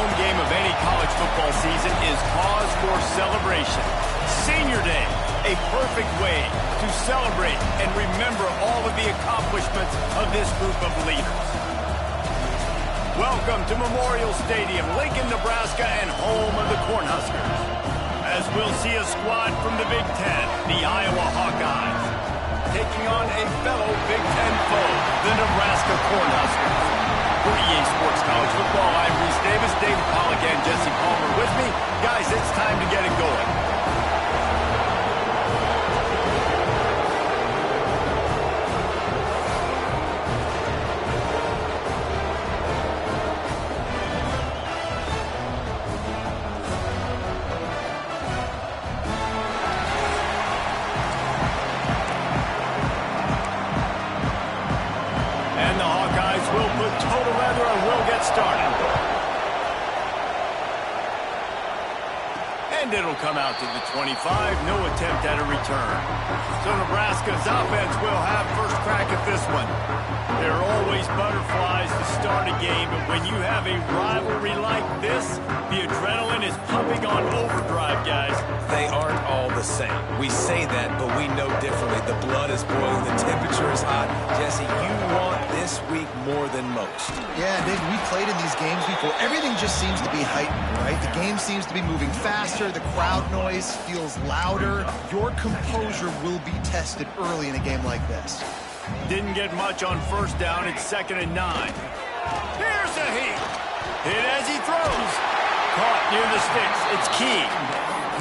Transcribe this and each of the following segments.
home game of any college football season is cause for celebration. Senior Day, a perfect way to celebrate and remember all of the accomplishments of this group of leaders. Welcome to Memorial Stadium, Lincoln, Nebraska, and home of the Cornhuskers. As we'll see a squad from the Big Ten, the Iowa Hawkeyes, taking on a fellow Big Ten foe, the Nebraska Cornhuskers. For EA Sports College Football, I'm Reese Davis, David Pollack, and Jesse Palmer with me. Guys, it's time to get it going. It'll come out to the 25, no attempt at a return. So Nebraska's offense will have first crack at this one. There are always butterflies to start a game, but when you have a rivalry like this, the adrenaline is pumping on overdrive, guys. They aren't all the same. We say that, but we know differently. The blood is boiling, the temperature is hot. Jesse, you want this week more than most. Yeah, Dave, we played in these games before. Everything just seems to be heightened, right? The game seems to be moving faster. The crowd noise feels louder. Your composure will be tested early in a game like this. Didn't get much on first down. It's 2nd and 9. Here's a heat. Hit as he throws. Caught near the sticks. It's key.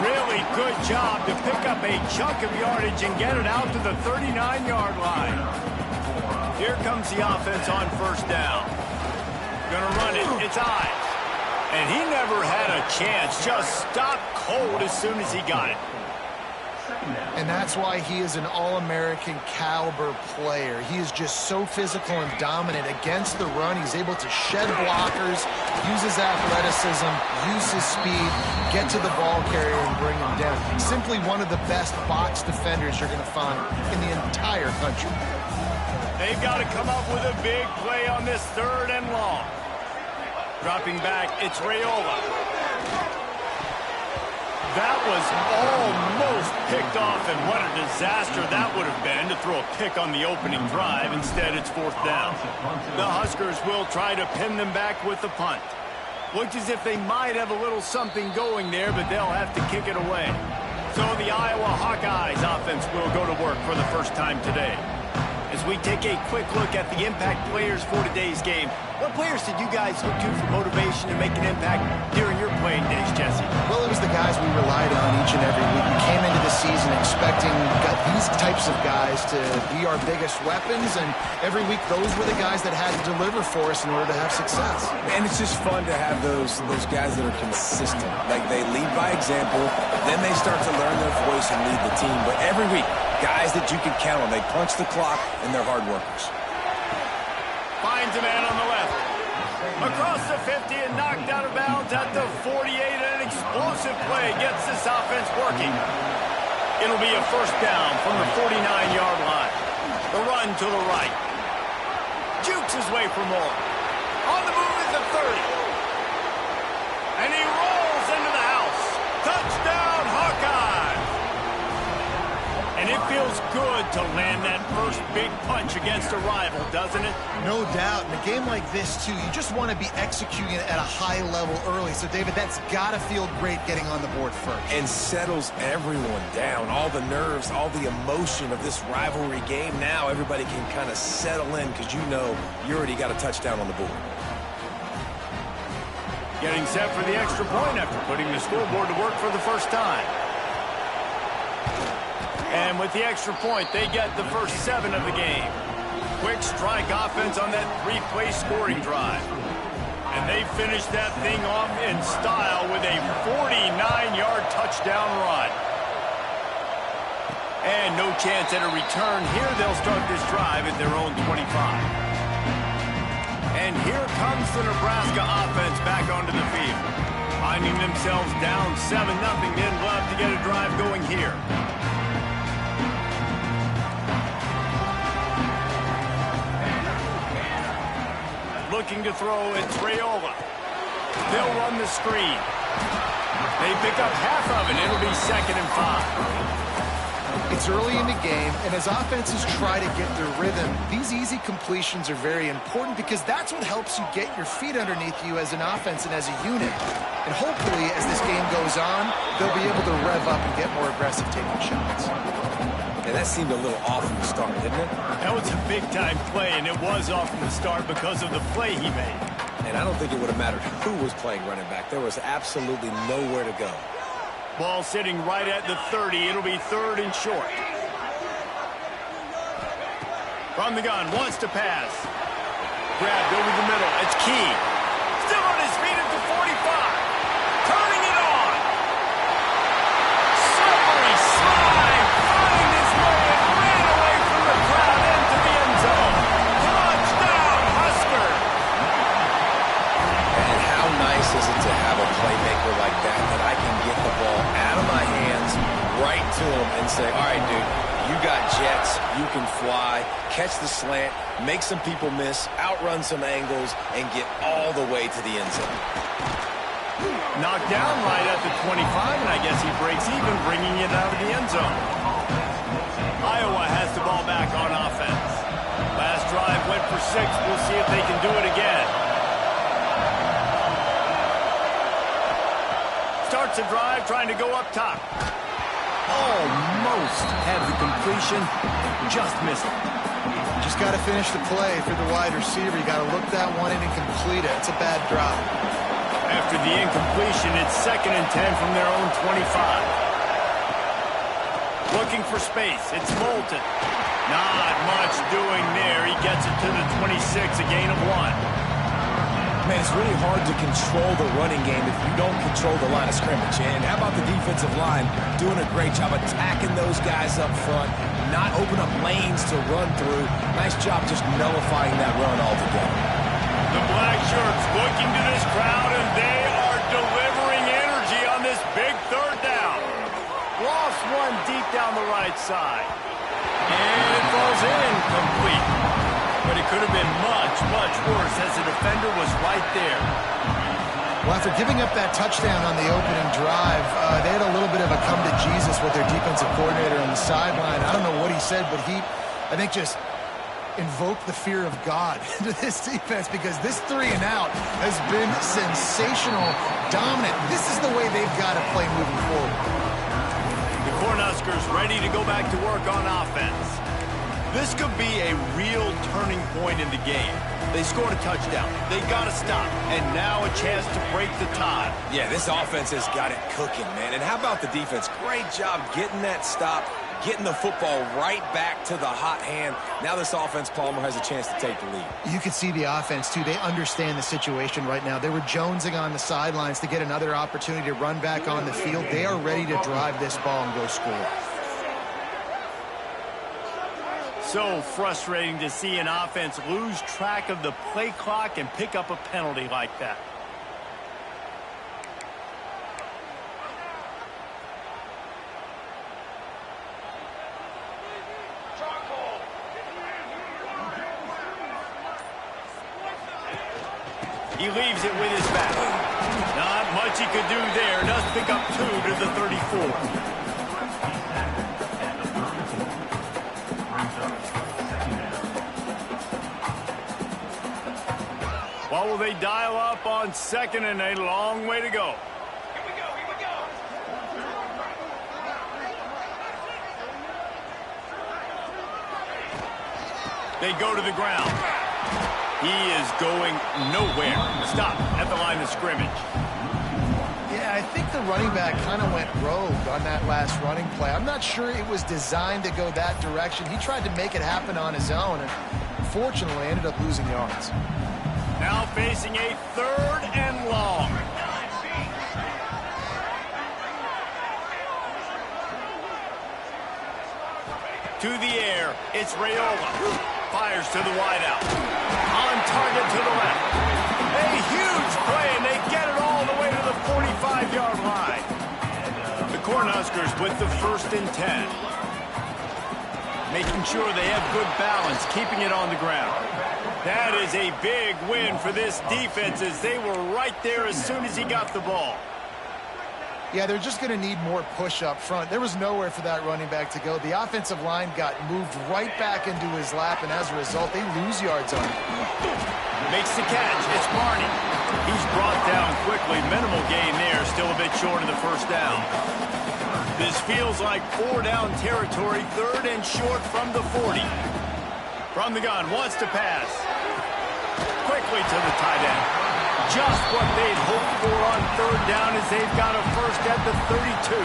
Really good job to pick up a chunk of yardage and get it out to the 39-yard line. Here comes the offense on first down. Gonna run it. It's Ives. And he never had a chance. Just stopped cold as soon as he got it. And that's why he is an All-American caliber player. He is just so physical and dominant against the run. He's able to shed blockers, use his athleticism, use his speed, get to the ball carrier and bring him down. Simply one of the best box defenders you're going to find in the entire country. They've got to come up with a big play on this 3rd and long. Dropping back, it's Raiola. That was almost picked off, and what a disaster that would have been to throw a pick on the opening drive. Instead, it's 4th down. The Huskers will try to pin them back with the punt. Looks as if they might have a little something going there, but they'll have to kick it away. So the Iowa Hawkeyes offense will go to work for the first time today. As we take a quick look at the impact players for today's game, what players did you guys look to for motivation to make an impact during your playing days, Jesse? Well, it was the guys we relied on each and every week. We came into the season expecting these types of guys to be our biggest weapons, and every week those were the guys that had to deliver for us in order to have success. And it's just fun to have those guys that are consistent. Like, they lead by example, then they start to learn their voice and lead the team. But every week, guys that you can count on. They punch the clock, and they're hard workers. Finds a man on the left. Across the 50 and knocked out of bounds at the 48. An explosive play gets this offense working. It'll be a first down from the 49-yard line. The run to the right. Jukes his way for more. On the move is the 30. And he rolls into the house. Touchdown, Hawkeyes! And it feels good to land that first big punch against a rival, doesn't it? No doubt. In a game like this, too, you just want to be executing it at a high level early. So, David, that's got to feel great getting on the board first. And settles everyone down. All the nerves, all the emotion of this rivalry game. Now everybody can kind of settle in because you know you already got a touchdown on the board. Getting set for the extra point after putting the scoreboard to work for the first time. And with the extra point, they get the first 7 of the game. Quick strike offense on that 3-play scoring drive. And they finish that thing off in style with a 49-yard touchdown run. And no chance at a return here. They'll start this drive at their own 25. And here comes the Nebraska offense back onto the field. Finding themselves down 7-0, they'd love to get a drive going here. Looking to throw, it's Raiola. They'll run the screen. They pick up half of it. It'll be 2nd and 5. It's early in the game, and as offenses try to get their rhythm, these easy completions are very important because that's what helps you get your feet underneath you as an offense and as a unit. And hopefully, as this game goes on, they'll be able to rev up and get more aggressive taking shots. And that seemed a little off from the start, didn't it? That was a big-time play, and it was off from the start because of the play he made. And I don't think it would have mattered who was playing running back. There was absolutely nowhere to go. Ball sitting right at the 30. It'll be 3rd and short. From the gun, wants to pass. Grabbed over the middle. It's Key. Still on his feet at the 45. Turning it on. Slippery slide. Finding his way and ran away from the crowd into the end zone. Touchdown, Husker. And how nice is it to have a playmaker like that I can get the ball out of my hands right to him and say, all right, dude, you got jets, you can fly, catch the slant, make some people miss, outrun some angles, and get all the way to the end zone. Knocked down right at the 25, and I guess he breaks even, bringing it out of the end zone. Iowa has the ball back on offense. Last drive went for 6. We'll see if they can do it again. Starts a drive, trying to go up top. Almost had the completion, just missed it. Just got to finish the play for the wide receiver. You got to look that one in and complete it. It's a bad drop. After the incompletion, it's 2nd and 10 from their own 25. Looking for space. It's Moulton. Not much doing there. He gets it to the 26, a gain of 1. Man, it's really hard to control the running game if you don't control the line of scrimmage. And how about the defensive line doing a great job attacking those guys up front, not open up lanes to run through. Nice job just nullifying that run altogether. The black shirts looking to this crowd, and they are delivering energy on this big 3rd down. Lost one deep down the right side. And it falls in complete. But it could have been much, much worse as the defender was right there. Well, after giving up that touchdown on the opening drive, they had a little bit of a come to Jesus with their defensive coordinator on the sideline. I don't know what he said, but he, I think, just invoked the fear of God into this defense because this 3 and out has been sensational, dominant. This is the way they've got to play moving forward. The Cornhuskers ready to go back to work on offense. This could be a real turning point in the game. They scored a touchdown. They got to stop. And now a chance to break the tie. Yeah, this offense has got it cooking, man. And how about the defense? Great job getting that stop, getting the football right back to the hot hand. Now this offense, Palmer, has a chance to take the lead. You can see the offense, too. They understand the situation right now. They were jonesing on the sidelines to get another opportunity to run back on the field. They are ready to drive this ball and go score. So frustrating to see an offense lose track of the play clock and pick up a penalty like that. He leaves it with his back. Not much he could do there. Does pick up 2 to the 34. What will they dial up on 2nd and a long way to go? Here we go. They go to the ground. He is going nowhere. Stop at the line of scrimmage. Yeah, I think the running back kind of went rogue on that last running play. I'm not sure it was designed to go that direction. He tried to make it happen on his own, and unfortunately ended up losing yards. Now facing a 3rd and long. To the air, it's Raiola. Fires to the wideout. On target to the left. A huge play, and they get it all the way to the 45-yard line. The Cornhuskers with the 1st and 10. Making sure they have good balance, keeping it on the ground. That is a big win for this defense as they were right there as soon as he got the ball. Yeah, they're just going to need more push up front. There was nowhere for that running back to go. The offensive line got moved right back into his lap, and as a result, they lose yards on it. Makes the catch. It's Barney. He's brought down quickly. Minimal gain there. Still a bit short of the first down. This feels like 4-down territory. 3rd and short from the 40. From the gun. Wants to pass. Quickly to the tight end. Just what they'd hoped for on 3rd down as they've got a first at the 32.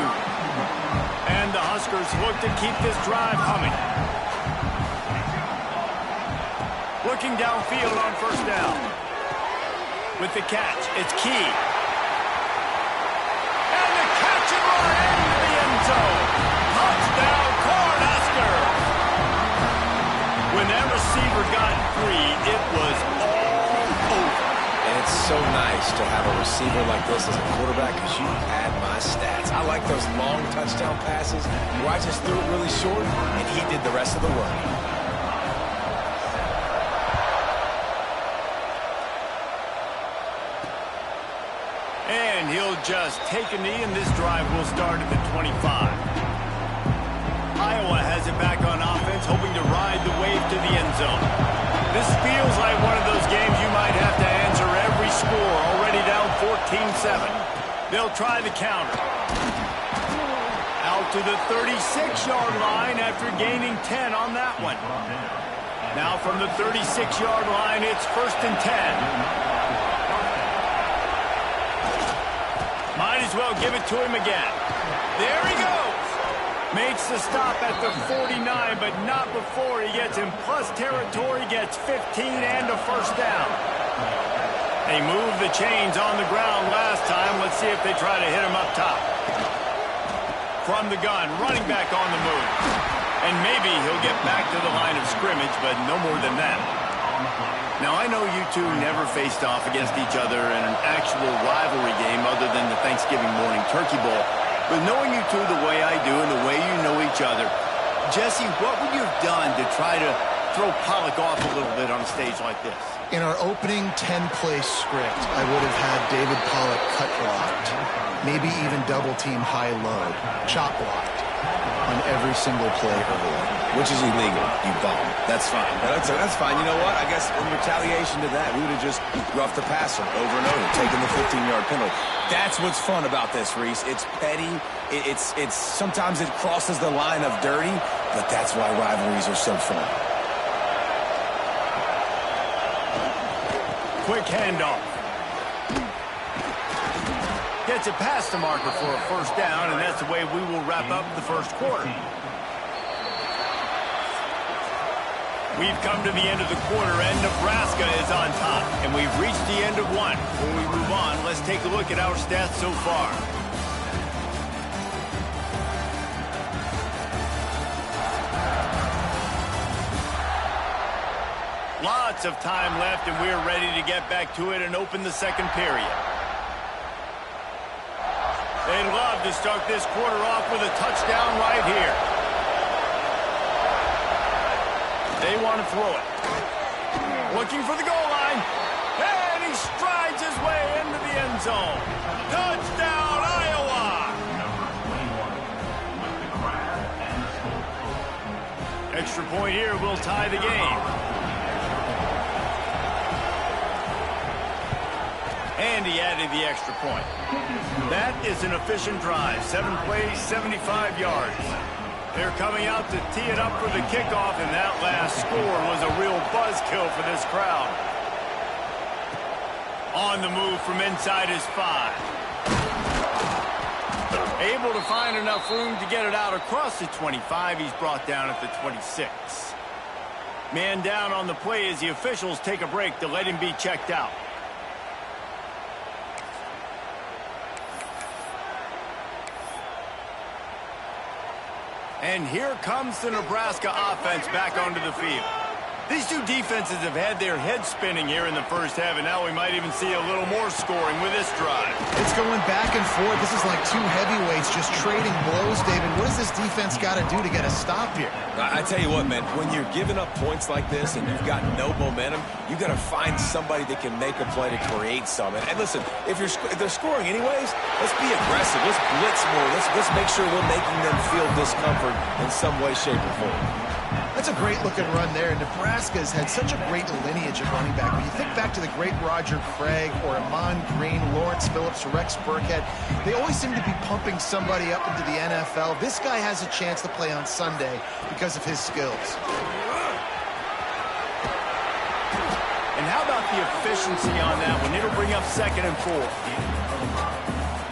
And the Huskers look to keep this drive humming. Looking downfield on 1st down. With the catch, it's Key. And the catch and run into the end zone. Touchdown, Cornhusker. When that receiver got free, it was all over. And it's so nice to have a receiver like this as a quarterback because you add my stats. I like those long touchdown passes where I just threw it really short and he did the rest of the work. And he'll just take a knee, and this drive will start at the 25. Iowa has it back on offense, hoping to ride the wave to the end zone. This feels like one of those games you might have to answer every score, already down 14-7. They'll try the counter. Out to the 36-yard line after gaining 10 on that one. Now from the 36-yard line, it's 1st and 10. Might as well give it to him again. There he goes. Makes the stop at the 49, but not before he gets in plus territory, gets 15 and a first down. They moved the chains on the ground last time. Let's see if they try to hit him up top. From the gun, running back on the move. And maybe he'll get back to the line of scrimmage, but no more than that. Now, I know you two never faced off against each other in an actual rivalry game other than the Thanksgiving morning Turkey Bowl. But knowing you two the way I do and the way you know each other, Jesse, what would you have done to try to throw Pollock off a little bit on a stage like this? In our opening 10-play script, I would have had David Pollock cut blocked, maybe even double-team high-low, chop blocked on every single play early. Which is illegal, you bum. That's fine. That's fine. You know what? I guess in retaliation to that, we would have just roughed the passer over and over, taking the 15-yard penalty. That's what's fun about this, Reese. It's petty. It's sometimes it crosses the line of dirty, but that's why rivalries are so fun. Quick handoff. Gets it past the marker for a first down, and that's the way we will wrap up the first quarter. We've come to the end of the quarter, and Nebraska is on top. And we've reached the end of one. Before we move on, let's take a look at our stats so far. Lots of time left, and we're ready to get back to it and open the second period. They'd love to start this quarter off with a touchdown right here. They want to throw it. Looking for the goal line. And he strides his way into the end zone. Touchdown, Iowa! Extra point here will tie the game. And he added the extra point. That is an efficient drive. 7 plays, 75 yards. They're coming out to tee it up for the kickoff, and that last score was a real buzzkill for this crowd. On the move from inside his 5. Able to find enough room to get it out across the 25. He's brought down at the 26. Man down on the play as the officials take a break to let him be checked out. And here comes the Nebraska offense back onto the field. These two defenses have had their heads spinning here in the first half, and now we might even see a little more scoring with this drive. It's going back and forth. This is like two heavyweights just trading blows, David. What does this defense got to do to get a stop here? I tell you what, man, when you're giving up points like this and you've got no momentum, you got to find somebody that can make a play to create some. And listen, if they're scoring anyways, let's be aggressive. Let's blitz more. Let's make sure we're making them feel discomfort in some way, shape, or form. That's a great-looking run there. Nebraska has had such a great lineage of running back. When you think back to the great Roger Craig or Amon Green, Lawrence Phillips, Rex Burkhead, they always seem to be pumping somebody up into the NFL. This guy has a chance to play on Sunday because of his skills. And how about the efficiency on that one? It'll bring up 2nd and 4.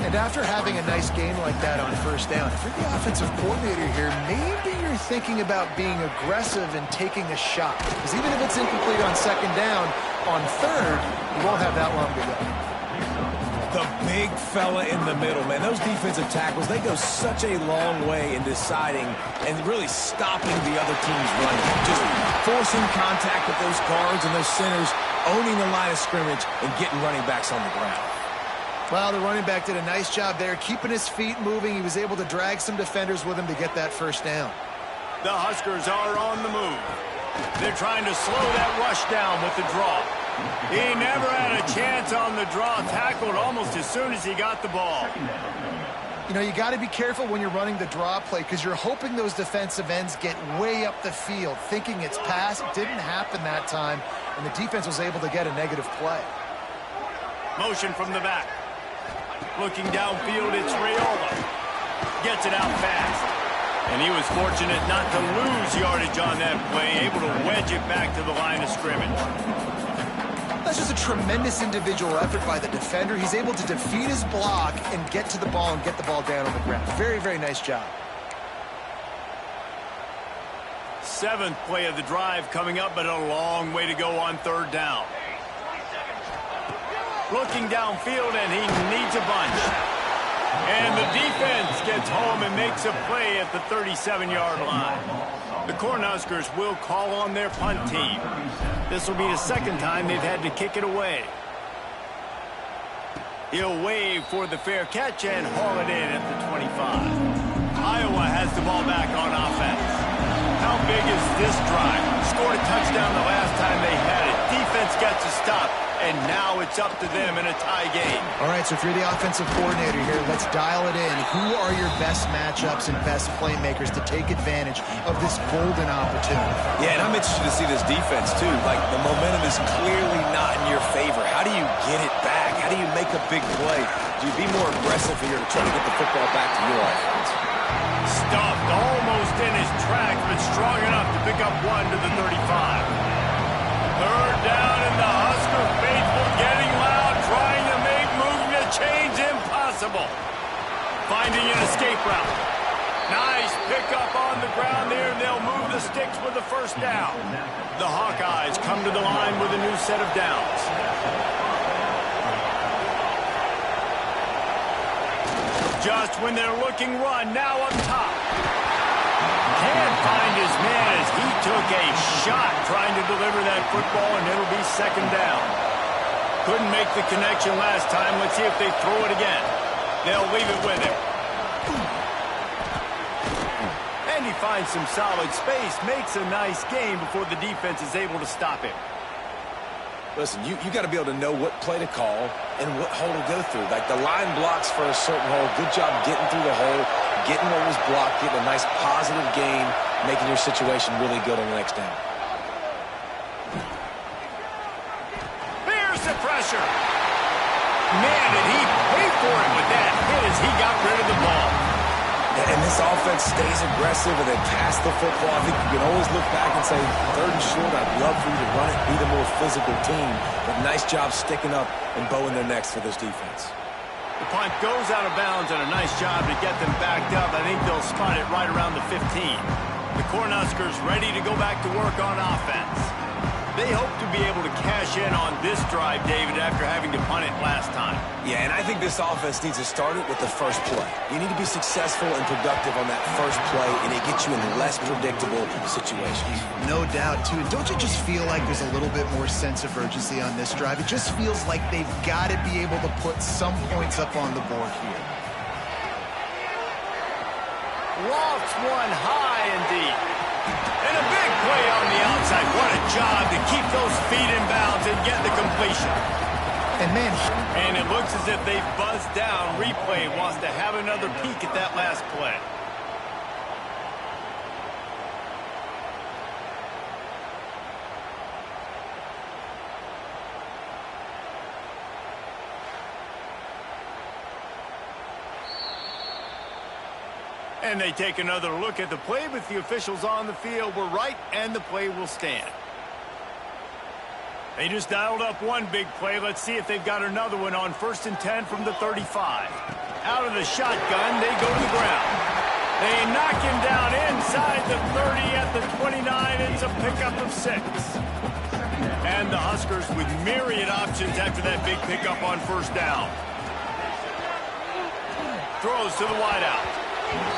And after having a nice game like that on first down, if you're the offensive coordinator here, maybe you're thinking about being aggressive and taking a shot. Because even if it's incomplete on 2nd down, on 3rd, you won't have that long to go. The big fella in the middle, man. Those defensive tackles, they go such a long way in deciding and really stopping the other team's running. Just forcing contact with those guards and those centers, owning the line of scrimmage, and getting running backs on the ground. Well, the running back did a nice job there, keeping his feet moving. He was able to drag some defenders with him to get that first down. The Huskers are on the move. They're trying to slow that rush down with the draw. He never had a chance on the draw, tackled almost as soon as he got the ball. You know, you got to be careful when you're running the draw play because you're hoping those defensive ends get way up the field, thinking it's pass. It didn't happen that time, and the defense was able to get a negative play. Motion from the back. Looking downfield, it's Raiola. Gets it out fast. And he was fortunate not to lose yardage on that play, able to wedge it back to the line of scrimmage. That's just a tremendous individual effort by the defender. He's able to defeat his block and get to the ball and get the ball down on the ground. Very, very nice job. 7th play of the drive coming up, but a long way to go on 3rd down. Looking downfield, and he needs a bunch. And the defense gets home and makes a play at the 37-yard line. The Cornhuskers will call on their punt team. This will be the 2nd time they've had to kick it away. He'll wave for the fair catch and haul it in at the 25. Iowa has the ball back on offense. How big is this drive? Scored a touchdown the last time they had it. Defense gets a stop, and now it's up to them in a tie game. All right, so if you're the offensive coordinator here, let's dial it in. Who are your best matchups and best playmakers to take advantage of this golden opportunity? Yeah, and I'm interested to see this defense, too. Like, the momentum is clearly not in your favor. How do you get it back? How do you make a big play? Do you be more aggressive here to try to get the football back to your offense? Stuffed almost in his tracks, but strong enough to pick up 1 to the 35. 3rd down, and the Husker faithful getting loud, trying to make moving the chains impossible. Finding an escape route. Nice pickup on the ground there, and they'll move the sticks with the 1st down. The Hawkeyes come to the line with a new set of downs. Just when they're looking run, now up top. Can't find his man as he took a shot trying to deliver that football, and it'll be 2nd down. Couldn't make the connection last time. Let's see if they throw it again. They'll leave it with him. And he finds some solid space, makes a nice game before the defense is able to stop him. Listen, you got to be able to know what play to call and what hole to go through. Like, the line blocks for a certain hole. Good job getting through the hole, getting what was blocked, getting a nice positive gain, making your situation really good on the next down. There's the pressure. Man, did he pay for it with that hit as he got rid of the ball. And this offense stays aggressive and they pass the football. I think you can always look back and say, 3rd and short, I'd love for you to run it, be the more physical team. But nice job sticking up and bowing their necks for this defense. The punt goes out of bounds, and a nice job to get them backed up. I think they'll spot it right around the 15. The Cornhuskers ready to go back to work on offense. They hope to be able to cash in on this drive, David, after having to punt it last time. Yeah, and I think this offense needs to start it with the first play. You need to be successful and productive on that first play, and it gets you in less predictable situations. No doubt, too. And don't you just feel like there's a little bit more sense of urgency on this drive? It just feels like they've got to be able to put some points up on the board here. Lofts one high and deep. And a big play on the outside. What a job to keep those feet in bounds and get the completion. And it looks as if they buzzed down. Replay wants to have another peek at that last play. And they take another look at the play, but the officials on the field were right, and the play will stand. They just dialed up one big play. Let's see if they've got another one on 1st and 10 from the 35. Out of the shotgun, they go to the ground. They knock him down inside the 30 at the 29. It's a pickup of 6. And the Huskers with myriad options after that big pickup on 1st down. Throws to the wideout.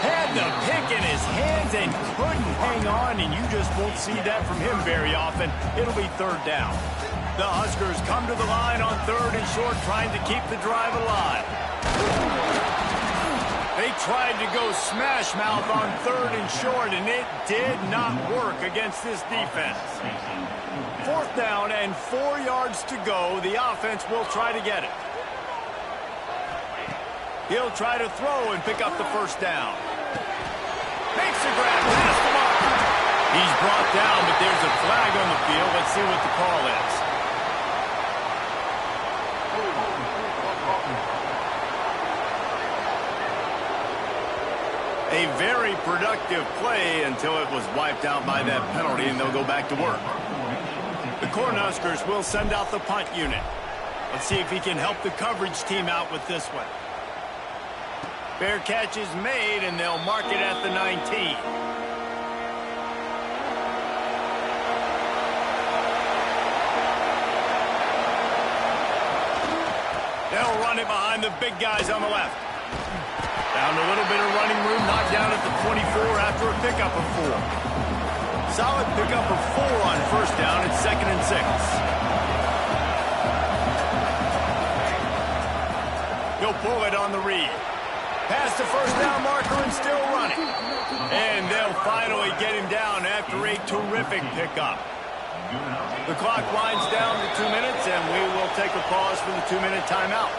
Had the pick in his hands and couldn't hang on, and you just won't see that from him very often. It'll be 3rd down. The Huskers come to the line on 3rd and short, trying to keep the drive alive. They tried to go smash mouth on 3rd and short, and it did not work against this defense. 4th down and 4 yards to go. The offense will try to get it. He'll try to throw and pick up the 1st down. Makes a grab past the mark. He's brought down, but there's a flag on the field. Let's see what the call is. A very productive play until it was wiped out by that penalty, and they'll go back to work. The Cornhuskers will send out the punt unit. Let's see if he can help the coverage team out with this one. Fair catch is made, and they'll mark it at the 19. They'll run it behind the big guys on the left. Found a little bit of running room, knocked down at the 24 after a pickup of 4. Solid pickup of 4 on 1st down. It's 2nd and 6. He'll pull it on the read. Past the 1st down marker and still running. And they'll finally get him down after a terrific pickup. The clock winds down to 2 minutes, and we will take a pause for the 2-minute timeout.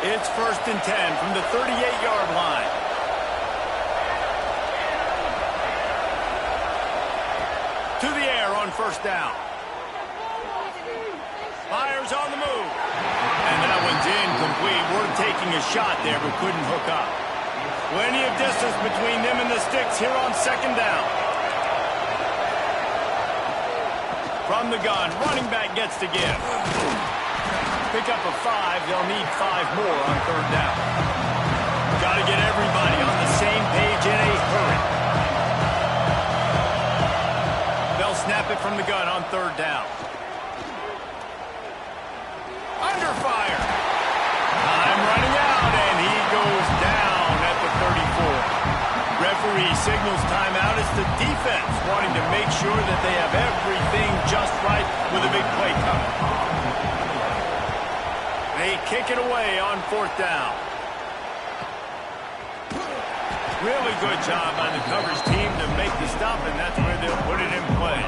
It's 1st and 10 from the 38-yard line. To the air on 1st down. Fires on the move. And that one's incomplete. We're taking a shot there, but couldn't hook up. Plenty of distance between them and the sticks here on 2nd down. From the gun, running back gets to give. Pick up a 5. They'll need 5 more on 3rd down. Got to get everybody on the same page in a hurry. They'll snap it from the gun on 3rd down. Under fire. Time running out, and he goes down at the 34. Referee signals timeout. It's the defense wanting to make sure that they have everything just right with a big play coming. They kick it away on 4th down. Really good job by the coverage team to make the stop, and that's where they'll put it in play.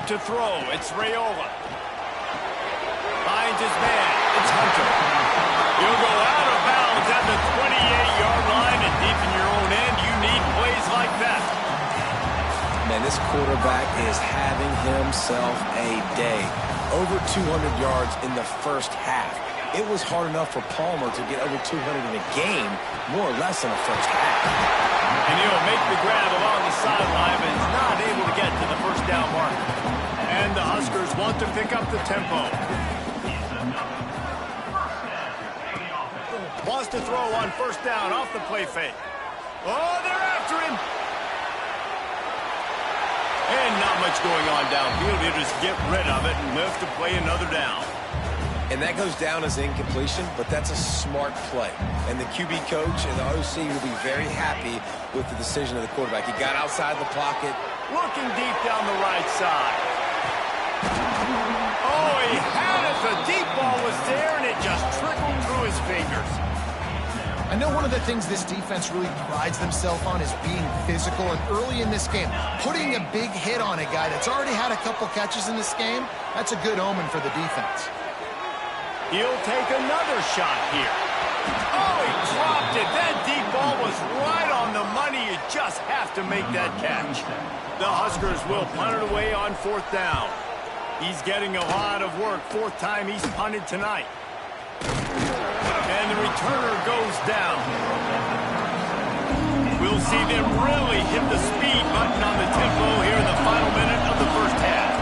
To throw, it's Raiola. Finds his man, it's Hunter. He'll go out of bounds at the 28-yard line, and deep in your own end, you need plays like that. Man, this quarterback is having himself a day. Over 200 yards in the 1st half. It was hard enough for Palmer to get over 200 in a game, more or less in the 1st half. And he'll make the grab along the sideline, but is not able to get to the 1st down marker. And the Huskers want to pick up the tempo. Wants to throw on 1st down off the play fake. Oh, they're after him. And not much going on downfield. He'll just get rid of it and live to play another down. And that goes down as incompletion, but that's a smart play. And the QB coach and the OC will be very happy with the decision of the quarterback. He got outside the pocket. Looking deep down the right side. Oh, he had it. The deep ball was there, and it just trickled through his fingers. I know one of the things this defense really prides themselves on is being physical, and early in this game, putting a big hit on a guy that's already had a couple catches in this game, that's a good omen for the defense. He'll take another shot here. Oh, he dropped it. That deep ball was right on the money. You just have to make that catch. The Huskers will punt it away on 4th down. He's getting a lot of work. 4th time he's punted tonight. And the returner goes down. We'll see them really hit the speed button on the tempo here in the final minute of the first half.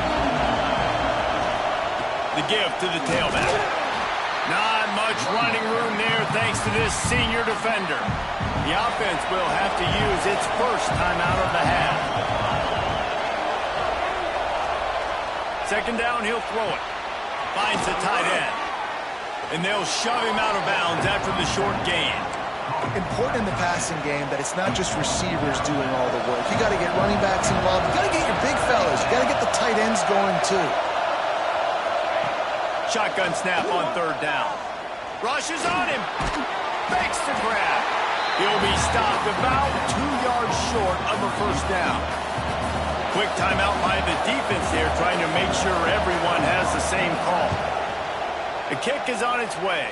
The give to the tailback. Not much running room there thanks to this senior defender. The offense will have to use its first timeout of the half. 2nd down, he'll throw it. Finds the tight end. And they'll shove him out of bounds after the short gain. Important in the passing game that it's not just receivers doing all the work. You got to get running backs involved. You got to get your big fellas. You got to get the tight ends going too. Shotgun snap on 3rd down. Rushes on him. Fakes the grab. He'll be stopped about 2 yards short of a 1st down. Quick timeout by the defense there, trying to make sure everyone has the same call. The kick is on its way.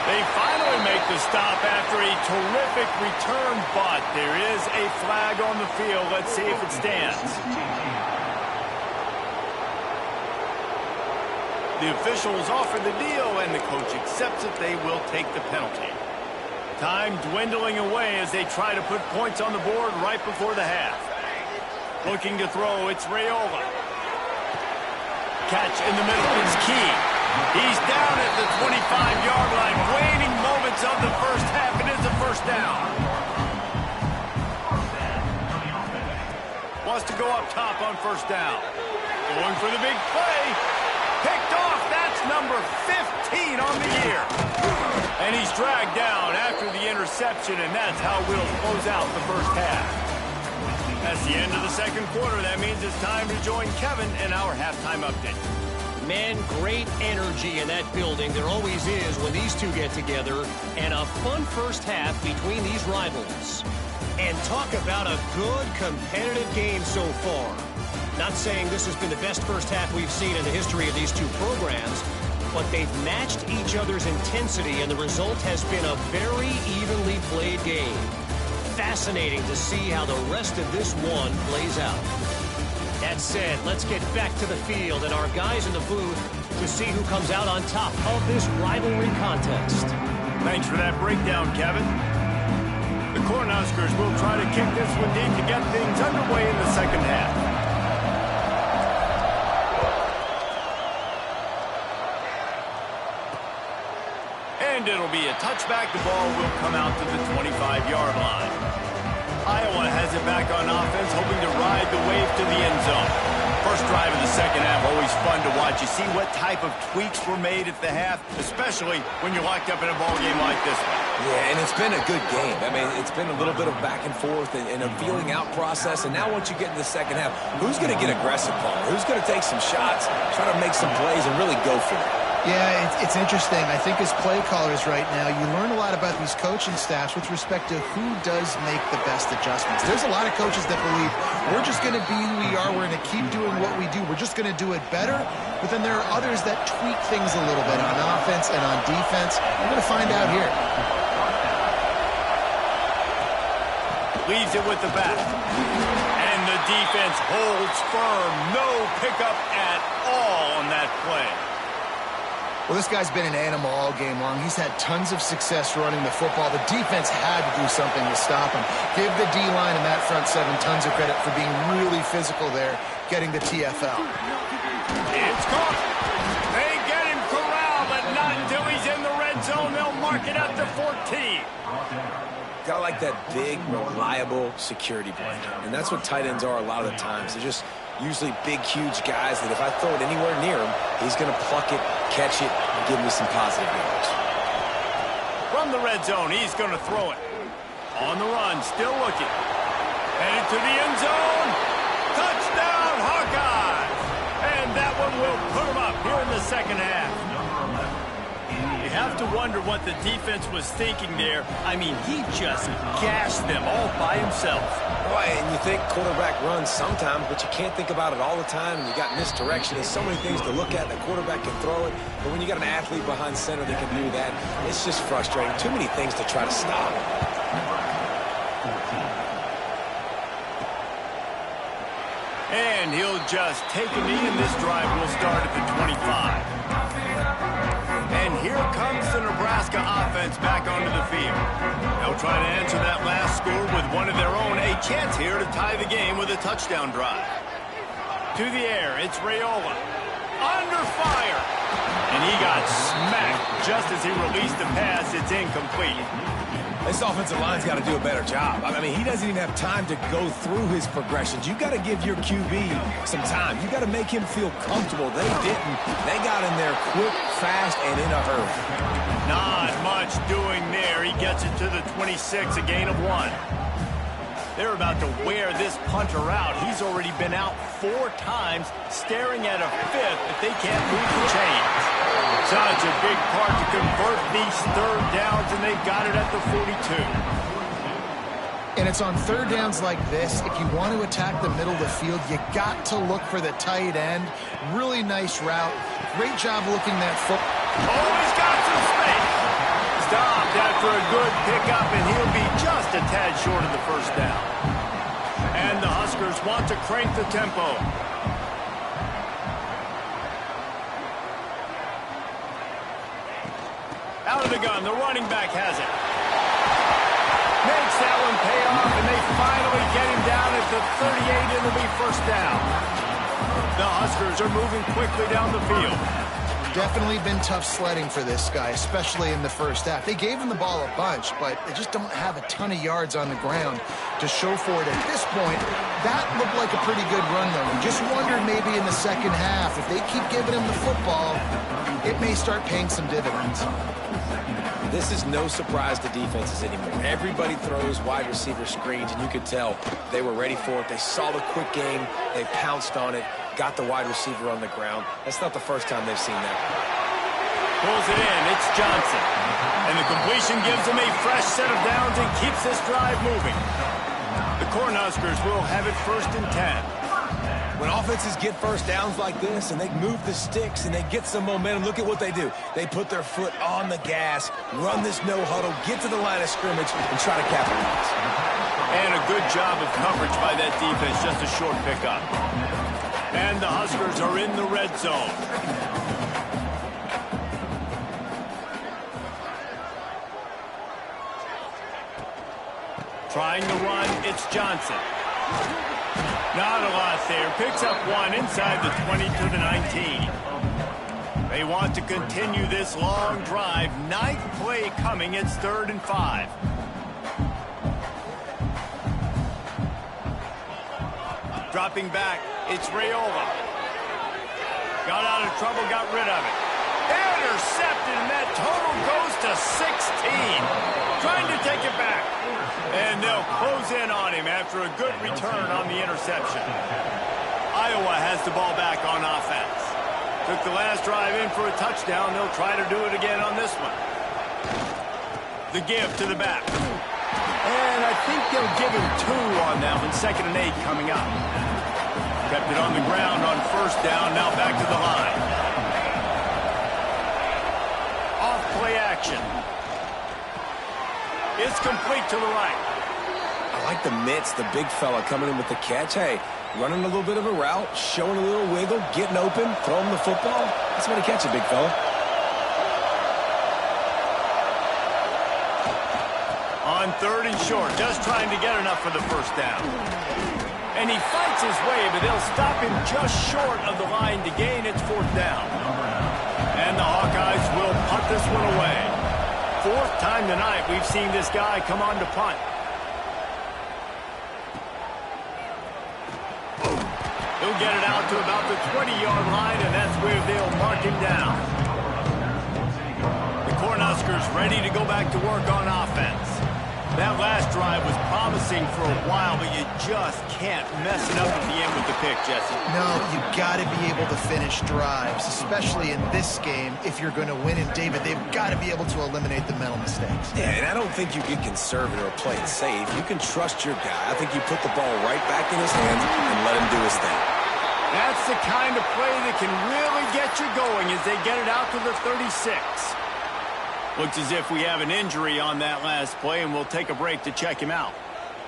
They finally make the stop after a terrific return, but there is a flag on the field. Let's see if it stands. The officials offer the deal, and the coach accepts it. They will take the penalty. Time dwindling away as they try to put points on the board right before the half. Looking to throw, it's Raiola. Catch in the middle is key. He's down at the 25-yard line. Waning moments of the first half. It is a 1st down. Wants to go up top on 1st down. Going for the big play. Picked off. That's number 15 on the year. And he's dragged down after the interception, and that's how we'll close out the first half. That's the end of the 2nd quarter. That means it's time to join Kevin in our halftime update. Man, great energy in that building. There always is when these two get together. And a fun first half between these rivals. And talk about a good competitive game so far. Not saying this has been the best first half we've seen in the history of these two programs, but they've matched each other's intensity, and the result has been a very evenly played game. Fascinating to see how the rest of this one plays out. That said, let's get back to the field and our guys in the booth to see who comes out on top of this rivalry contest. Thanks for that breakdown, Kevin. The Cornhuskers will try to kick this one deep to get things underway in the 2nd half. And it'll be a touchback. The ball will come out to the 25-yard line. Iowa has it back on offense, hoping to ride the wave to the end zone. First drive of the 2nd half, always fun to watch. You see what type of tweaks were made at the half, especially when you're locked up in a ball game like this one. Yeah, and it's been a good game. I mean, it's been a little bit of back and forth and a feeling out process. And now once you get in the 2nd half, who's going to get aggressive, Palmer? Who's going to take some shots, try to make some plays, and really go for it? Yeah, it's interesting. I think as play callers right now, you learn a lot about these coaching staffs with respect to who does make the best adjustments. There's a lot of coaches that believe we're just going to be who we are. We're going to keep doing what we do. We're just going to do it better. But then there are others that tweak things a little bit on offense and on defense. We're going to find out here. Leaves it with the back. And the defense holds firm. No pickup at all on that play. Well, this guy's been an animal all game long. He's had tons of success running the football. The defense had to do something to stop him. Give the D-line and that front seven tons of credit for being really physical there, getting the TFL. It's caught. They get him corralled, but not until he's in the red zone. They'll mark it at the 14. Gotta like that big, reliable security blanket. And that's what tight ends are a lot of the times. They're just usually big, huge guys that if I throw it anywhere near him, he's going to pluck it, catch it, and give me some positive yards. From the red zone, he's going to throw it. On the run, still looking. Headed to the end zone. Touchdown, Hawkeyes! And that one will put him up here in the second half. You have to wonder what the defense was thinking there. I mean, he just gashed them all by himself. Boy, and you think quarterback runs sometimes, but you can't think about it all the time. And you got misdirection. There's so many things to look at. The quarterback can throw it, but when you got an athlete behind center that can do that, it's just frustrating. Too many things to try to stop. And he'll just take a knee, and this drive will start at the 25. And here comes the Nebraska offense back onto the field. They'll try to answer that last score with one of their own. A chance here to tie the game with a touchdown drive. To the air, it's Raiola. Under fire. And he got smacked just as he released the pass. It's incomplete. This offensive line's got to do a better job. I mean, he doesn't even have time to go through his progressions. You got to give your QB some time. You got to make him feel comfortable. They didn't. They got in there quick, fast, and in a hurry. Not much doing there. He gets it to the 26, a gain of 1. They're about to wear this punter out. He's already been out 4 times, staring at a 5th if they can't move the chains. Such a big part to convert these third downs, and they've got it at the 42. And it's on third downs like this, if you want to attack the middle of the field, you got to look for the tight end. Really nice route. Great job looking that foot. Oh, he's got some space. Stopped after a good pickup, and he'll be just a tad short of the first down. And the Huskers want to crank the tempo. Out of the gun, the running back has it. Makes that one pay off, and they finally get him down at the 38, and it'll be first down. The Huskers are moving quickly down the field. Definitely been tough sledding for this guy, especially in the first half. They gave him the ball a bunch, but they just don't have a ton of yards on the ground to show for it. At this point, that looked like a pretty good run, though. You just wondered maybe in the second half, if they keep giving him the football, it may start paying some dividends. This is no surprise to defenses anymore. Everybody throws wide receiver screens, and you could tell they were ready for it. They saw the quick game. They pounced on it, got the wide receiver on the ground. That's not the first time they've seen that. Pulls it in. It's Johnson. And the completion gives him a fresh set of downs and keeps this drive moving. The Cornhuskers will have it 1st and 10. When offenses get first downs like this and they move the sticks and they get some momentum, look at what they do. They put their foot on the gas, run this no huddle, get to the line of scrimmage, and try to capitalize. And a good job of coverage by that defense, just a short pickup. And the Huskers are in the red zone. Trying to run, it's Johnson. Not a lot there. Picks up 1 inside the 20 to the 19. They want to continue this long drive. 9th play coming. It's 3rd and 5. Dropping back, it's Raiola. Got out of trouble, got rid of it. Intercepted, and that total goes to 16. Trying to take it back. And they'll close in on him after a good return on the interception. Iowa has the ball back on offense. Took the last drive in for a touchdown. They'll try to do it again on this one. The give to the back. And I think they'll give him 2 on that one. 2nd and 8 coming up. Kept it on the ground on 1st down. Now back to the line. Off play action. It's complete to the right. I like the mitts, the big fella coming in with the catch. Hey, running a little bit of a route, showing a little wiggle, getting open, throwing the football. That's when he catch it, big fella. 3rd and short, just trying to get enough for the first down. And he fights his way, but they'll stop him just short of the line to gain. It's 4th down. And the Hawkeyes will punt this one away. 4th time tonight we've seen this guy come on to punt. He'll get it out to about the 20-yard line, and that's where they'll mark him down. The Cornhuskers ready to go back to work on offense. That last drive was promising for a while, but you just can't mess it up at the end with the pick, Jesse. No, you got to be able to finish drives, especially in this game. If you're going to win, and David, they've got to be able to eliminate the mental mistakes. Yeah, and I don't think you get conservative or play it safe. You can trust your guy. I think you put the ball right back in his hands and let him do his thing. That's the kind of play that can really get you going as they get it out to the 36. Looks as if we have an injury on that last play, and we'll take a break to check him out.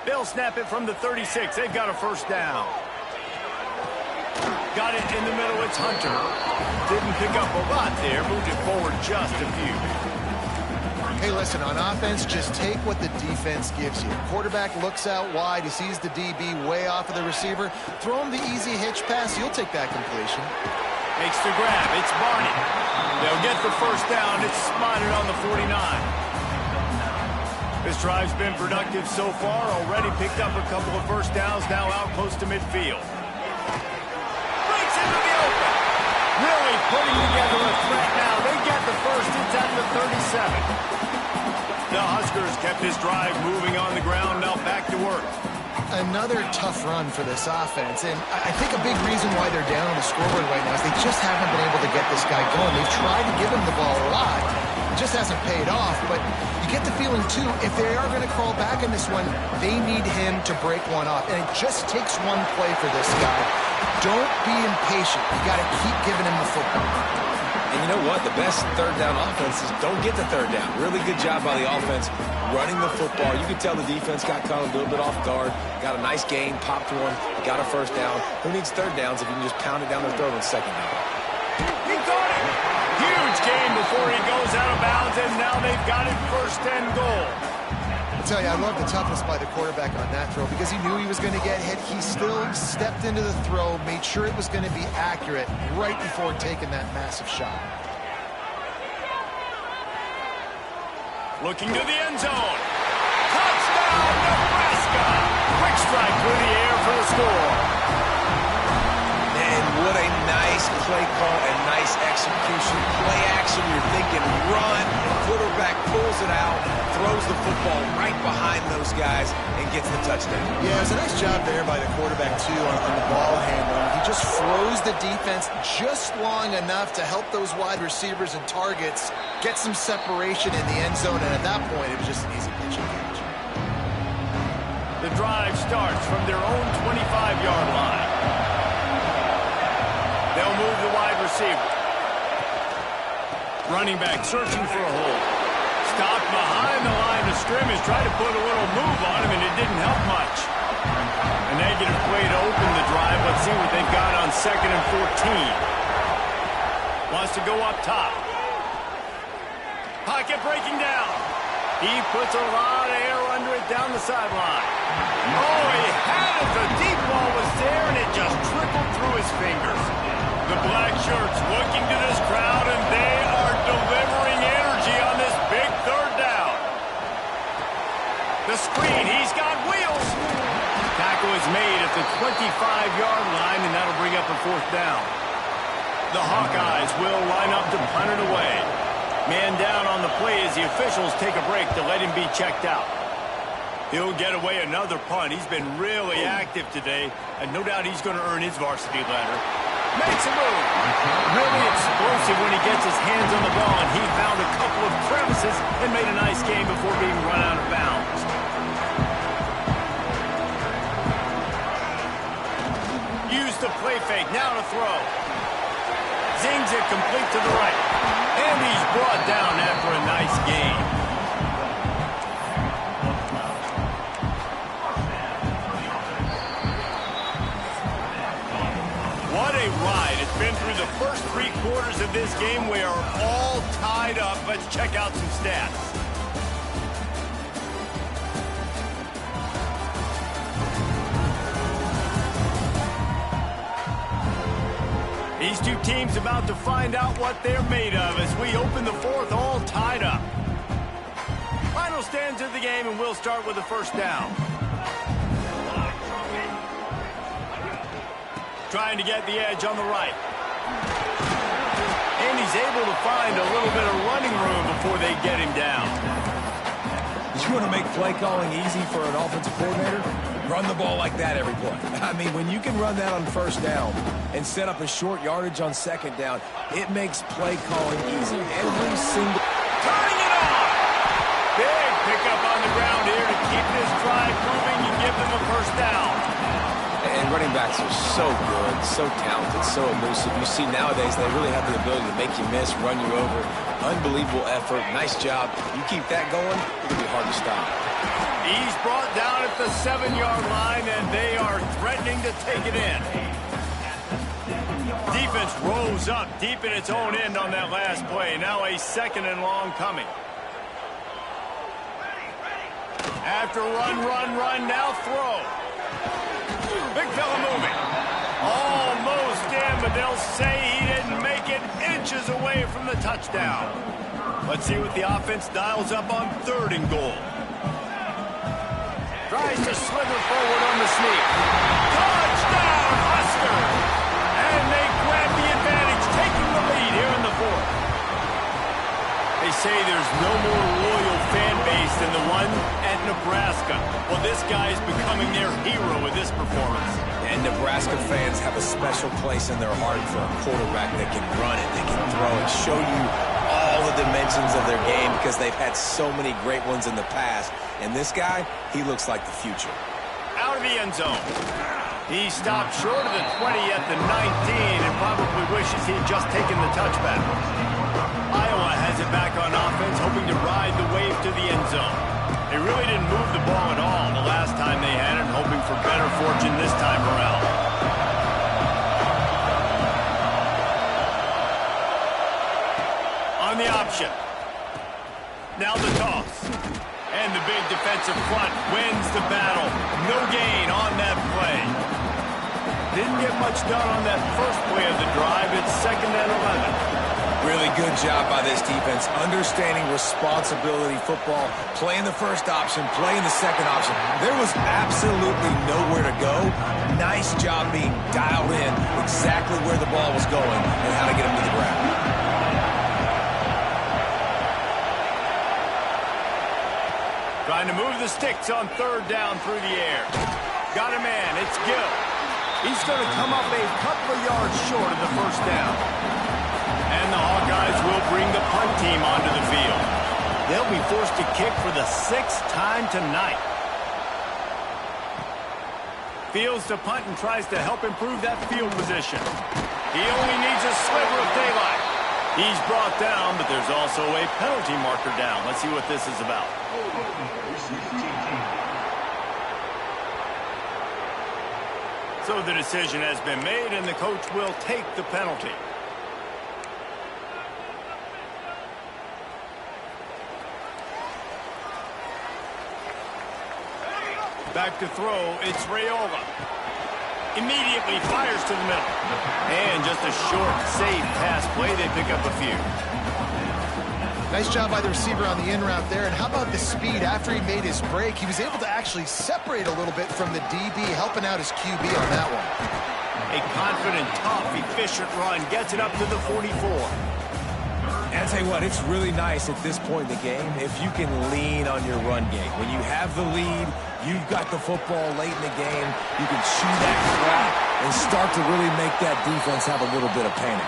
They'll snap it from the 36. They've got a first down. Got it in the middle. It's Hunter. Didn't pick up a lot there. Moved it forward just a few. Hey, listen, on offense, just take what the defense gives you. Quarterback looks out wide. He sees the DB way off of the receiver. Throw him the easy hitch pass. You'll take that completion. Makes the grab. It's Barney. They'll get the first down. It's spotted on the 49. This drive's been productive so far. Already picked up a couple of first downs. Now out close to midfield. Breaks into the open. Really putting together a threat now. They get the first. It's at the 37. The Huskers kept this drive moving on the ground. Now back to work. Another tough run for this offense, and I think a big reason why they're down on the scoreboard right now is they just haven't been able to get this guy going. They've tried to give him the ball a lot. It just hasn't paid off, but you get the feeling, too, if they are going to crawl back in this one, they need him to break one off, and it just takes one play for this guy. Don't be impatient. You got to keep giving him the football. And you know what? The best third down offenses don't get the third down. Really good job by the offense running the football. You could tell the defense got caught a little bit off guard. Got a nice gain, popped one, got a first down. Who needs third downs if you can just pound it down their throat on second down? He got it! Huge gain before he goes out of bounds, and now they've got it 1st and goal. I tell you, I love the toughness by the quarterback on that throw because he knew he was going to get hit. He still stepped into the throw, made sure it was going to be accurate right before taking that massive shot. Looking to the end zone. Touchdown, Nebraska! Quick strike through the air for the score. And what a nice play call and nice execution. Play action, you're thinking run. Quarterback pulls it out, throws the football right behind those guys, and gets the touchdown. Yeah, it was a nice job there by the quarterback, too, on the ball handling. He just froze the defense just long enough to help those wide receivers and targets get some separation in the end zone, and at that point, it was just an easy pitch and catch. The drive starts from their own 25-yard line. They'll move the wide receiver. Running back searching for a hole. Stopped behind the line of scrimmage. Tried to put a little move on him, and it didn't help much. A negative play to open the drive. Let's see what they've got on 2nd and 14. Wants to go up top. Pocket breaking down. He puts a lot of air under it down the sideline. Oh, he had it. The deep ball was there, and it just trickled through his fingers. The black shirts looking to this crowd, and they are delivering energy on this big 3rd down. The screen, he's got wheels. Tackle is made at the 25-yard line, and that'll bring up a 4th down. The Hawkeyes will line up to punt it away. Man down on the play as the officials take a break to let him be checked out. He'll get away another punt. He's been really active today, and no doubt he's going to earn his varsity letter. Makes a move. Really explosive when he gets his hands on the ball, and he found a couple of crevices and made a nice game before being run out of bounds. Use the play fake. Now to throw. Zings it complete to the right. And he's brought down after a nice game. What a ride. It's been through the first 3 quarters of this game. We are all tied up. Let's check out some stats. These two teams about to find out what they're made of as we open the fourth all tied up. Final stands of the game, and we'll start with the first down. Trying to get the edge on the right. And he's able to find a little bit of running room before they get him down. You want to make play calling easy for an offensive coordinator? Run the ball like that every play. I mean, when you can run that on first down and set up a short yardage on second down, it makes play calling easy. Every single... Turning it on! Big pickup on the ground here to keep this drive moving and give them a first down. And running backs are so good, so talented, so elusive. You see nowadays they really have the ability to make you miss, run you over. Unbelievable effort. Nice job. You keep that going, it'll be hard to stop. He's brought down at the 7-yard line, and they are threatening to take it in. Defense rose up deep in its own end on that last play. Now a 2nd and long coming. After run, now throw. Big fella moving. Almost in, but they'll say he didn't make it, inches away from the touchdown. Let's see what the offense dials up on 3rd and goal. Tries to slither forward on the sneak. Touchdown, Huskers! And they grab the advantage, taking the lead here in the 4th. They say there's no more loyal fan base than the one at Nebraska. Well, this guy is becoming their hero with this performance. And Nebraska fans have a special place in their heart for a quarterback that can run it, that can throw it, show you all the dimensions of their game because they've had so many great ones in the past. And this guy, he looks like the future. Out of the end zone. He stopped short of the 20 at the 19 and probably wishes he'd just taken the touchback. Iowa has it back on offense, hoping to ride the wave to the end zone. They really didn't move the ball at all the last time they had it, hoping for better fortune this time around. On the option. Now the toss. And the big defensive front wins the battle. No gain on that play. Didn't get much done on that first play of the drive. It's 2nd and 11. Really good job by this defense, understanding responsibility football, playing the first option, playing the second option. There was absolutely nowhere to go. Nice job being dialed in exactly where the ball was going and how to get him to the ground. Trying to move the sticks on 3rd down through the air. Got a man, it's Gill. He's going to come up a couple of yards short of the first down. And the Hawkeyes will bring the punt team onto the field. They'll be forced to kick for the 6th time tonight. Fields to punt and tries to help improve that field position. He only needs a sliver of daylight. He's brought down, but there's also a penalty marker down. Let's see what this is about. So the decision has been made, and the coach will take the penalty. Back to throw, it's Raiola. Immediately fires to the middle. And just a short, safe pass play, they pick up a few. Nice job by the receiver on the in route there. And how about the speed? After he made his break, he was able to actually separate a little bit from the DB, helping out his QB on that one. A confident, tough, efficient run gets it up to the 44. And I'll tell you what, it's really nice at this point in the game if you can lean on your run game. When you have the lead, you've got the football late in the game, you can chew that clock and start to really make that defense have a little bit of panic.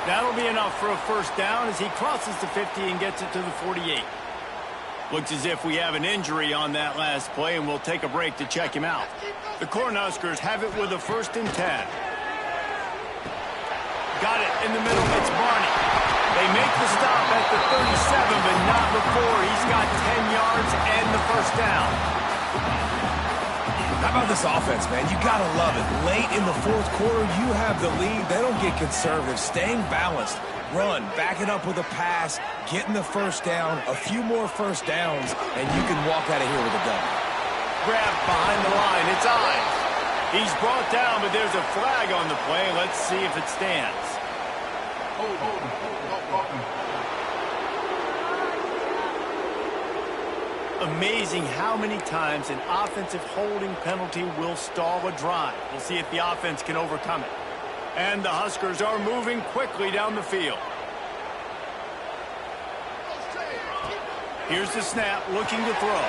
That'll be enough for a first down as he crosses the 50 and gets it to the 48. Looks as if we have an injury on that last play, and we'll take a break to check him out. The Cornhuskers have it with a 1st and 10. Got it in the middle, it's Barney. They make the stop at the 37, but not before he's got 10 yards and the first down. How about this offense, man? You got to love it. Late in the 4th quarter, you have the lead. They don't get conservative. Staying balanced. Run, back it up with a pass, getting the first down, a few more first downs, and you can walk out of here with a W. Grab behind the line. It's Ives. He's brought down, but there's a flag on the play. Let's see if it stands. Amazing how many times an offensive holding penalty will stall a drive. We'll see if the offense can overcome it. And the Huskers are moving quickly down the field. Here's the snap, looking to throw.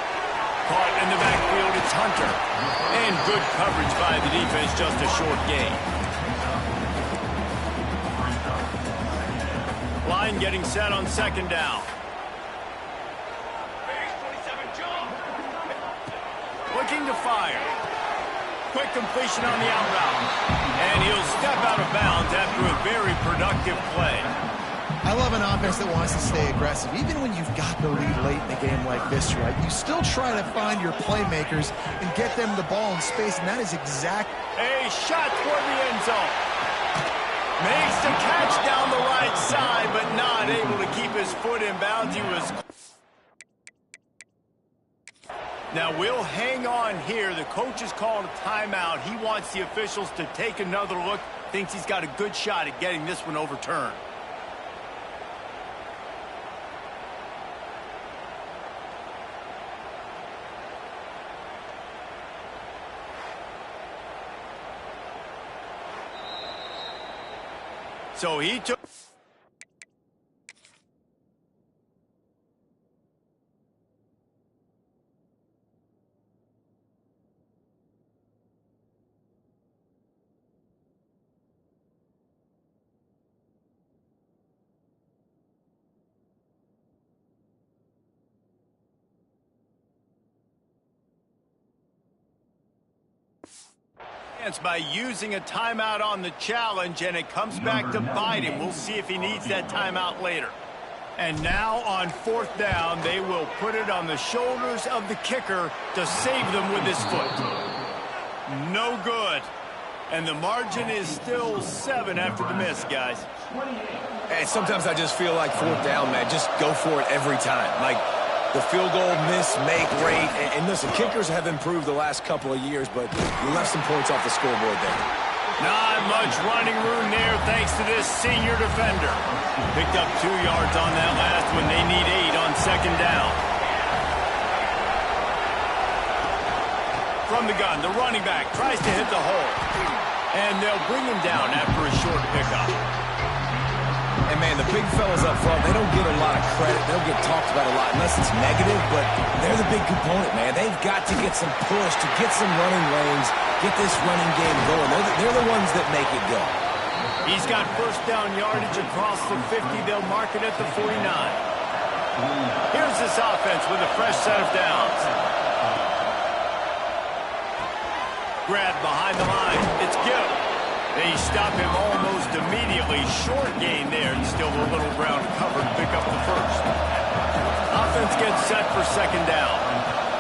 Caught in the backfield, it's Hunter. And good coverage by the defense, just a short gain. Line getting set on second down. Looking to fire. Quick completion on the out route. And he'll step out of bounds after a very productive play. I love an offense that wants to stay aggressive. Even when you've got the lead late in a game like this, right, you still try to find your playmakers and get them the ball in space, and that is exact. A shot toward the end zone. Makes the catch down the right side, but not able to keep his foot in bounds. He was... Now we'll hang on here. The coach has called a timeout. He wants the officials to take another look. Thinks he's got a good shot at getting this one overturned. So he took... by using a timeout on the challenge, and it comes back to bite him. We'll see if he needs that timeout later. And now on fourth down, they will put it on the shoulders of the kicker to save them with his foot. No good. And the margin is still 7 after the miss, guys. And sometimes I just feel like fourth down, man. Just go for it every time. Like, the field goal miss-make rate. And listen, kickers have improved the last couple of years, but you left some points off the scoreboard there. Not much running room there thanks to this senior defender. Picked up 2 yards on that last one. They need 8 on second down. From the gun, the running back tries to hit the hole. And they'll bring him down after a short pickup. And, man, the big fellas up front, they don't get a lot of credit. They don't get talked about a lot unless it's negative, but they're the big component, man. They've got to get some push, to get some running lanes, get this running game going. They're the ones that make it go. He's got first down yardage across the 50. They'll mark it at the 49. Here's this offense with a fresh set of downs. Grab behind the line. It's Gill. They stop him almost immediately. Short gain there, and still a little ground covered. Pick up the first. Offense gets set for second down.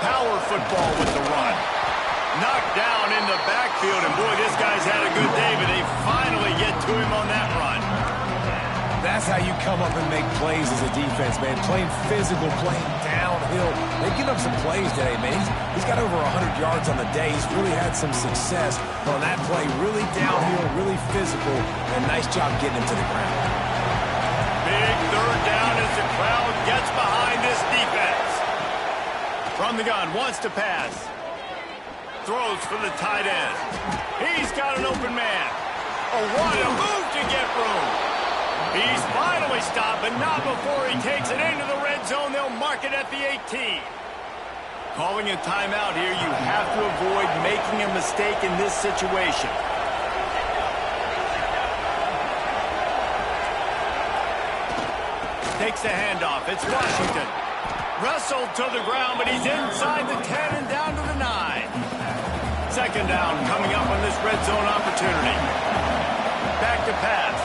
Power football with the run. Knocked down in the backfield, and boy, this guy's had a good day, but they finally get to him on that run. That's how you come up and make plays as a defense, man. Playing physical, playing downhill. They give up some plays today, man. He's got over 100 yards on the day. He's really had some success on that play. Really downhill, really physical, and nice job getting him to the ground. Big third down as the crowd gets behind this defense. From the gun, wants to pass. Throws for the tight end. He's got an open man. Oh, what a move to get room. He's finally stopped, but not before he takes it into the red zone. They'll mark it at the 18. Calling a timeout here, you have to avoid making a mistake in this situation. Takes the handoff. It's Washington. Wrestled to the ground, but he's inside the 10 and down to the 9. Second down coming up on this red zone opportunity. Back to pass.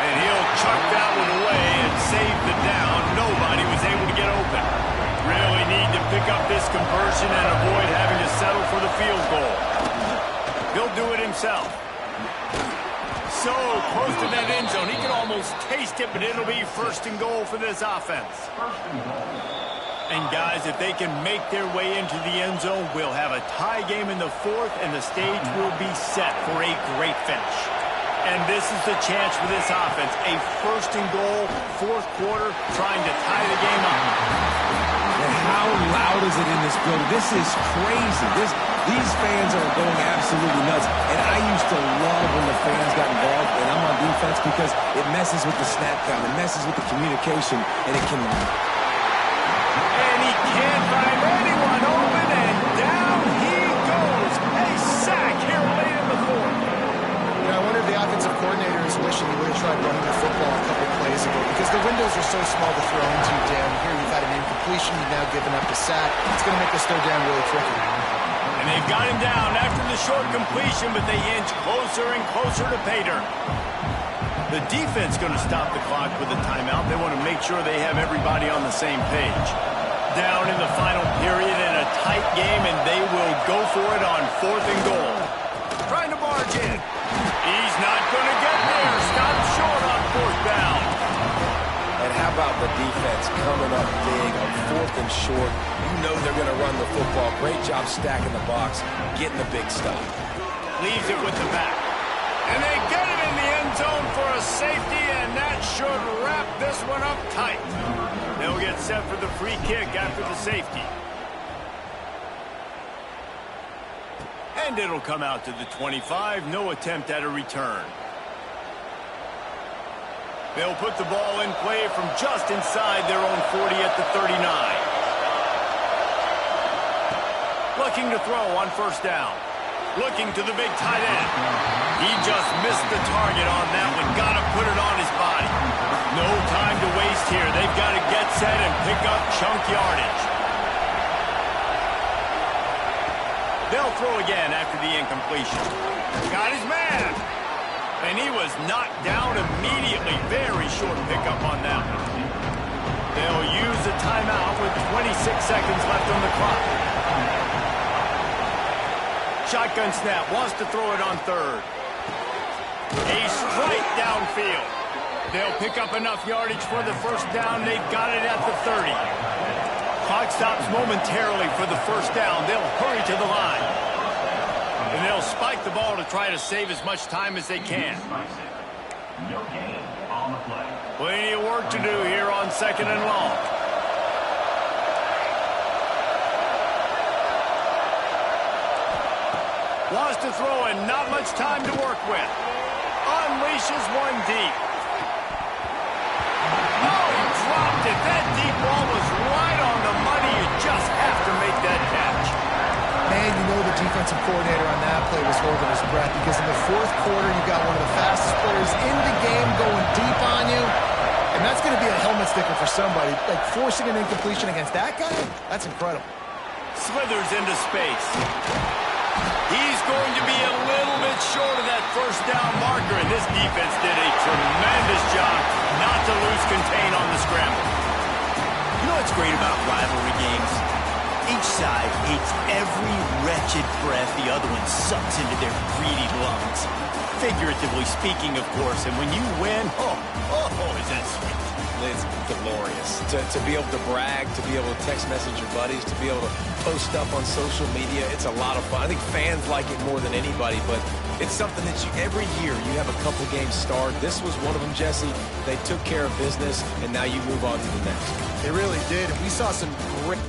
And he'll chuck that one away and save the down. Nobody was able to get open. Really need to pick up this conversion and avoid having to settle for the field goal. He'll do it himself. So close to that end zone. He can almost taste it, but it'll be first and goal for this offense. And guys, if they can make their way into the end zone, we'll have a tie game in the fourth, and the stage will be set for a great finish. And this is the chance for this offense. A first and goal, fourth quarter, trying to tie the game up. And how loud is it in this building? This is crazy. These fans are going absolutely nuts. And I used to love when the fans got involved, and I'm on defense, because it messes with the snap count. It messes with the communication, and it can... And he can't find anyone open, and down he goes. A sack here late in the fourth. You know, I wonder if the offensive coordinator is wishing he would have tried running the football a couple plays ago, because the windows are so small to throw into, Dan. Here you've had an incompletion, you've now given up a sack. It's going to make this third down really tricky. And they've got him down after the short completion, but they inch closer and closer to pay dirt. The defense going to stop the clock with a timeout. They want to make sure they have everybody on the same page. Down in the final period in a tight game, and they will go for it on fourth and goal. Trying to barge in. He's not going to get there. Stopped short on fourth down. And how about the defense coming up big on fourth and short? You know they're going to run the football. Great job stacking the box, getting the big stop. Leaves it with the back. And they get it in the end zone for a safety, and that should wrap this one up tight. They'll get set for the free kick after the safety. And it'll come out to the 25. No attempt at a return. They'll put the ball in play from just inside their own 40 at the 39. Looking to throw on first down. Looking to the big tight end. He just missed the target on that one. Got to put it on his body. No time to waste here. They've got to get set and pick up chunk yardage. They'll throw again after the incompletion. Got his man. And he was knocked down immediately. Very short pickup on that one. They'll use a timeout with 26 seconds left on the clock. Shotgun snap, wants to throw it on third. A strike downfield. They'll pick up enough yardage for the first down. They've got it at the 30. Clock stops momentarily for the first down. They'll hurry to the line. And they'll spike the ball to try to save as much time as they can. Plenty of work to do here on second and long. Wants to throw and not much time to work with. Unleashes one deep. Oh, he dropped it. That deep ball was right on the money. You just have to make that catch. Man, you know the defensive coordinator on that play was holding his breath, because in the fourth quarter, you got one of the fastest players in the game going deep on you. And that's going to be a helmet sticker for somebody. Like, forcing an incompletion against that guy, that's incredible. Slithers into space. He's going to be a little bit short of that first down marker, and this defense did a tremendous job not to lose contain on the scramble. You know what's great about rivalry games? Each side hates every wretched breath the other one sucks into their greedy lungs. Figuratively speaking, of course, and when you win, oh, is that sweet. It's glorious. To be able to brag, to be able to text message your buddies, to be able to post stuff on social media, it's a lot of fun. I think fans like it more than anybody, but it's something that every year you have a couple games start. This was one of them, Jesse. They took care of business, and now you move on to the next. They really did. We saw some great...